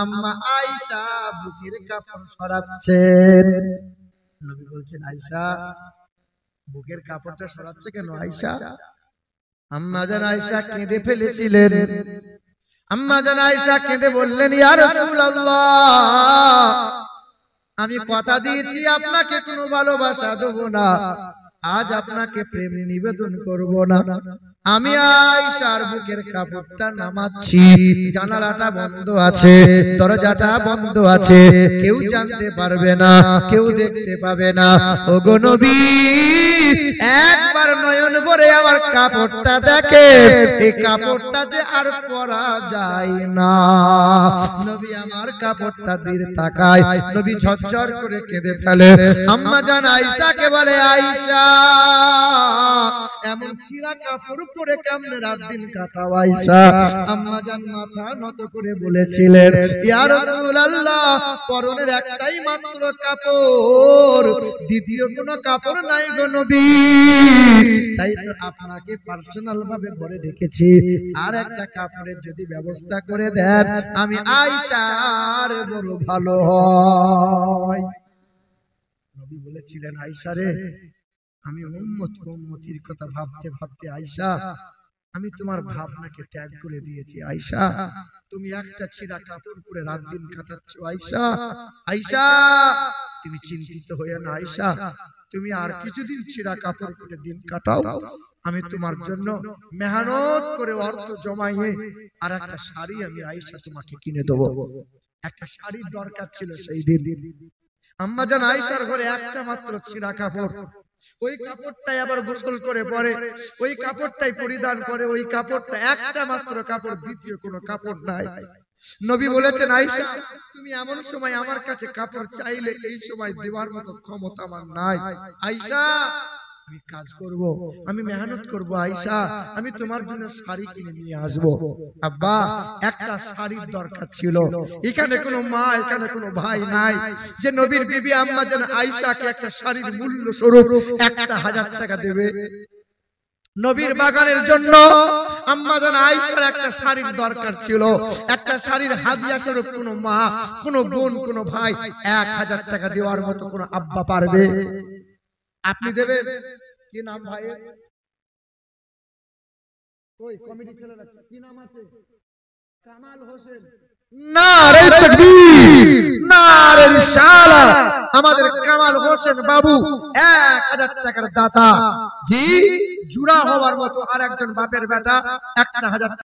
[SPEAKER 1] আম্মা আয়েশা বুকের কাপড় সরাচ্ছেন। নবী বলছেন, আয়েশা বুকের কাপড়টা সরাচ্ছে কেন আয়েশা? আম্মা জান আয়েশা কেঁদে ফেলেছিলেন। আম্মা জান আয়েশা কেঁদে বললেন, ইয়া রাসূলুল্লাহ, আমি কথা দিয়েছি আপনাকে কোনো ভালোবাসা দেব না, আজ আপনাকে প্রেম নিবেদন করব না। আমি আয়েশার বুকের কাপড়টা নামাচ্ছি, জানালাটা বন্ধ আছে, দরজাটা বন্ধ আছে, কেউ জানতে পারবে না, কেউ দেখতে পাবে না। ওগো নবী, একবার নয়ন ভরে আমার কাপড়টা দেখে, এই কাপড়টা যে আর পরা যায় না। নবী আমার কাপড়টা দিয়ে তাকায়, নবী ঝরঝর করে কেঁদে ফেলে। আম্মা জান আয়েশাকে বলে, আয়েশা এমন ছিঁড়া কাপড় পরে কেমনে রাত দিন কাটাও আয়েশা? আম্মা জান মাথা নত করে বলেছিলেন, ইয়া রাসূলুল্লাহ, পরনের একটাই মাত্র কাপড়, দ্বিতীয় কোনো কাপড় নাই গো নবী, তাই তো আপনাকে পার্সোনাল ভাবে ঘরে রেখেছি, আর একটা কাপড়ের যদি ব্যবস্থা করে দেন আমি আয়েশার বড় ভালো হয়। নবী বলেছিলেন, আয়েশা রে, আমি উম্মতির কথা ভাবতে ভাবতে আয়েশা আমি তোমার ভাবনাকে ত্যাগ করে দিয়েছি। আয়েশা তুমি একটা ছিঁড়া কাপড় পরে রাত দিন কাটাচ্ছ। আয়েশা, আয়েশা তুমি চিন্তিত হয়ে না। আয়েশা তুমি আর কিছুদিন ছিঁড়া কাপড় পরে দিন কাটাও, আমি তোমার জন্য মেহনত করে অর্থ জমাইয়ে আর একটা শাড়ি আমি আয়েশা তোমাকে কিনে দেবো। একটা শাড়ির দরকার ছিল সেই দিন। আম্মা জান আয়েশার ঘরে একটা মাত্র ছিঁড়া কাপড়, ওই কাপড়টাই আবার গোসল করে পরে, ওই কাপড়টাই পরিধান করে, ওই কাপড়টা একটা মাত্র কাপড়, দ্বিতীয় কোনো কাপড় নাই। নবী বলেছেন, আয়েশা তুমি এমন সময় আমার কাছে কাপড় চাইলে এই সময় দেওয়ার মতো ক্ষমতা আমার নাই। আয়েশা আমি কাজ করব, আমি মেহনত করব, আয়েশা আমি তোমার জন্য শাড়ি কিনে নিয়ে আসব। আব্বা একটা শাড়ির দরকার ছিল। এখানে কোনো মা, এখানে কোনো ভাই নাই যে নবীর বিবি আম্মা জান আয়েশাকে একটা শাড়ির মূল্য স্বরূপ 1000 টাকা দেবে। নবীর বাগানের জন্য আম্মা জান আয়েশার একটা শাড়ির দরকার ছিল। একটা শাড়ির হাদিয়া স্বরূপ কোনো মা, কোনো বোন, কোনো ভাই 1000 টাকা দেওয়ার মতো কোনো আব্বা পারবে? আপনি দেবেন? কি নাম ভাইয়ের? ওই কমিটি ছেলেরা কি নাম আছে? কামাল হোসেন। নারে তাকবীর, নারে রিসালাত। আমাদের কামাল হোসেন বাবু 1000 টাকার দাতা। জি, জুড়া হওয়ার মতো আর একজন বাপের বেটা 1000